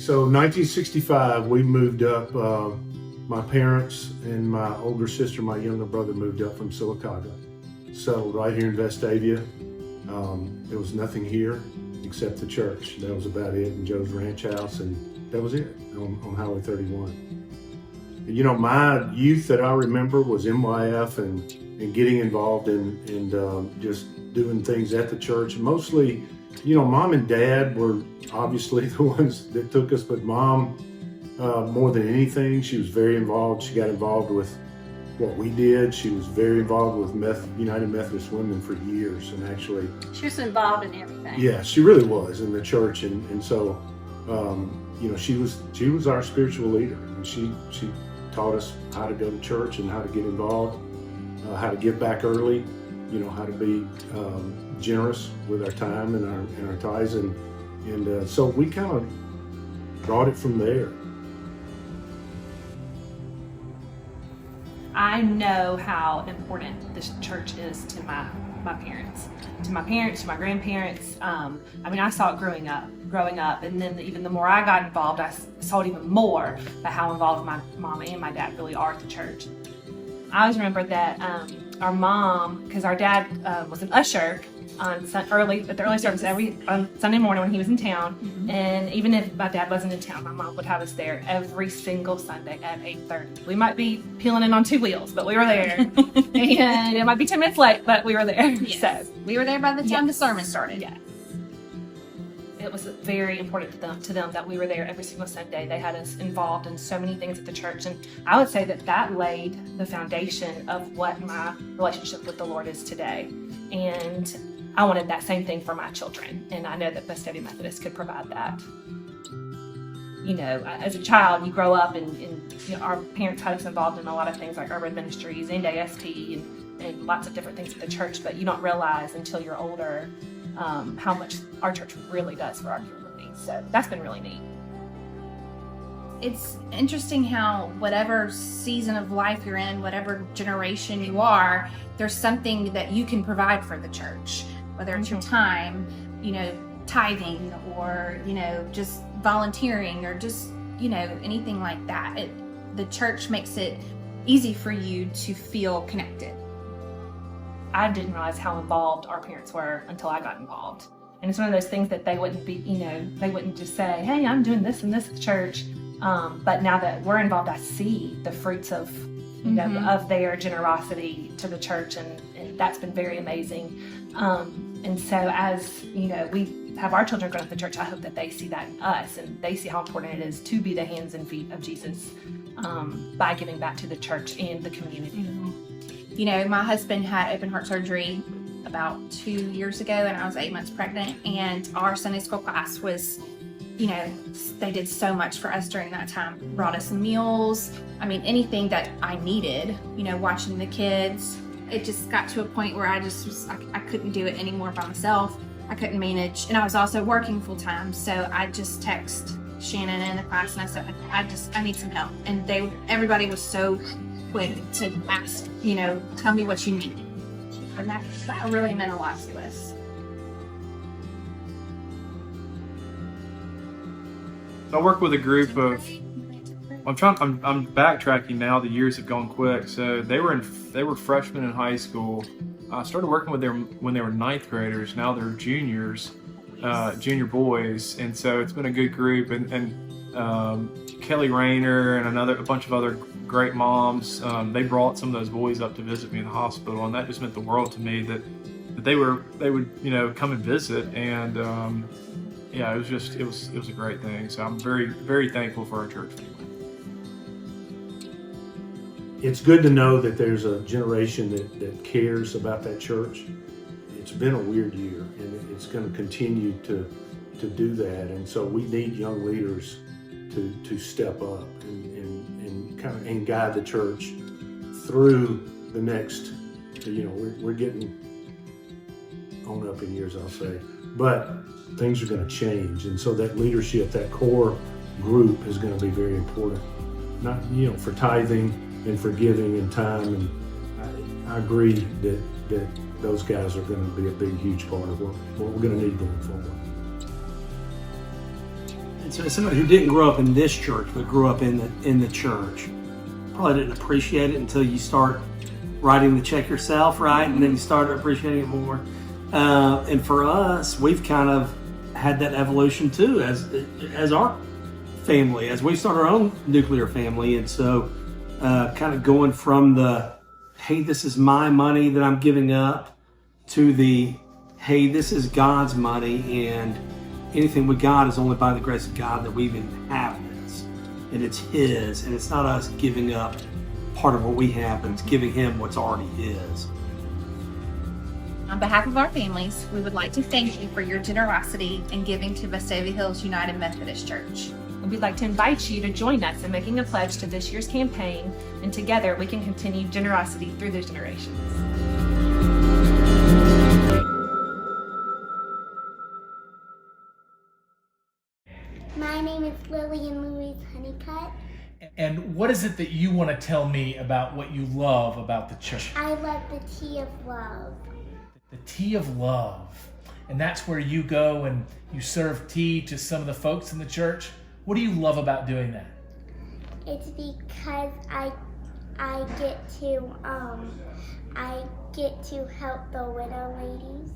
So 1965, we moved up. My parents and my older sister, my younger brother, moved up from Silicaga. Settled right here in Vestavia. There was nothing here except the church. That was about it, and Joe's ranch house, and that was it on Highway 31. And, you know, my youth that I remember was MYF and getting involved in just doing things at the church. Mostly, you know, Mom and Dad were obviously the ones that took us, but Mom, more than anything, she was very involved. She got involved with what we did. She was very involved with United Methodist Women for years, and actually She was involved in everything. yeah, she really was in the church, and so you know, she was our spiritual leader, and she taught us how to go to church and how to get involved, how to give back early, you know, how to be generous with our time and our tithes, and so we kind of brought it from there. I know how important this church is to my parents, to my grandparents. I mean, I saw it growing up, and then even the more I got involved, I saw it even more by how involved my mom and my dad really are at the church. I always remember that our mom, because our dad was an usher at the early service on Sunday morning when he was in town, and even if my dad wasn't in town, my mom would have us there every single Sunday at 8:30. We might be peeling in on two wheels, but we were there, and it might be 10 minutes late, but we were there. Yes. So We were there by the time the sermon started. yes, it was very important to them that we were there every single Sunday. They had us involved in so many things at the church, and I would say that laid the foundation of what my relationship with the Lord is today. And I wanted that same thing for my children, and I know that Vestavia Methodist could provide that. You know, as a child, you grow up, and you know, our parents had us involved in a lot of things like urban ministries and AST and lots of different things at the church, but you don't realize until you're older how much our church really does for our community. So that's been really neat. It's interesting how whatever season of life you're in, whatever generation you are, there's something that you can provide for the church, whether it's your time, you know, tithing, or, you know, just volunteering, or just, you know, anything like that. The church makes it easy for you to feel connected. I didn't realize how involved our parents were until I got involved. And it's one of those things that they wouldn't be, you know, they wouldn't just say, hey, I'm doing this and this at the church. But now that we're involved, I see the fruits of, you know, of their generosity to the church, and that's been very amazing. And so as, you know, we have our children grow up in the church, I hope that they see that in us, and they see how important it is to be the hands and feet of Jesus by giving back to the church and the community. You know, my husband had open heart surgery about 2 years ago, and I was 8 months pregnant, and our Sunday school class was, you know, they did so much for us during that time. Brought us meals. I mean, anything that I needed, you know, watching the kids. It just got to a point where I couldn't do it anymore by myself. I couldn't manage, and I was also working full time. So I just text Shannon in the class, and I said, I need some help. And everybody was so quick to ask, you know, tell me what you need. And that really meant a lot to us. I work with a group of. I'm backtracking now. The years have gone quick. So they were freshmen in high school. I started working with them when they were ninth graders. Now they're juniors, junior boys, and so it's been a good group. And Kelly Rayner and a bunch of other great moms. They brought some of those boys up to visit me in the hospital, and that just meant the world to me that they would, you know, come and visit. And yeah, it was a great thing. So I'm very, very thankful for our church family. It's good to know that there's a generation that cares about that church. It's been a weird year, and it's going to continue to do that. And so we need young leaders to step up and guide the church through the next. You know, we're getting on up in years, I'll say, but things are going to change, and so that leadership, that core group, is going to be very important. Not, you know, for tithing and for giving and time, and I agree that those guys are going to be a big, huge part of what we're going to need going forward. And so as somebody who didn't grow up in this church, but grew up in the church, probably didn't appreciate it until you start writing the check yourself, right? And then you start appreciating it more. And for us, we've kind of had that evolution too, as our family, as we start our own nuclear family. And so kind of going from the, hey, this is my money that I'm giving up, to the, hey, this is God's money, and anything with God is only by the grace of God that we even have this. And it's His, and it's not us giving up part of what we have, but it's giving Him what's already His. On behalf of our families, we would like to thank you for your generosity in giving to Vestavia Hills United Methodist Church. And we'd like to invite you to join us in making a pledge to this year's campaign, and together we can continue generosity through the generations. My name is Lillian Louise Honeycutt. And what is it that you want to tell me about what you love about the church? I love the Tea of Love. The Tea of Love. And that's where you go and you serve tea to some of the folks in the church. What do you love about doing that? It's because I get to help the widow ladies.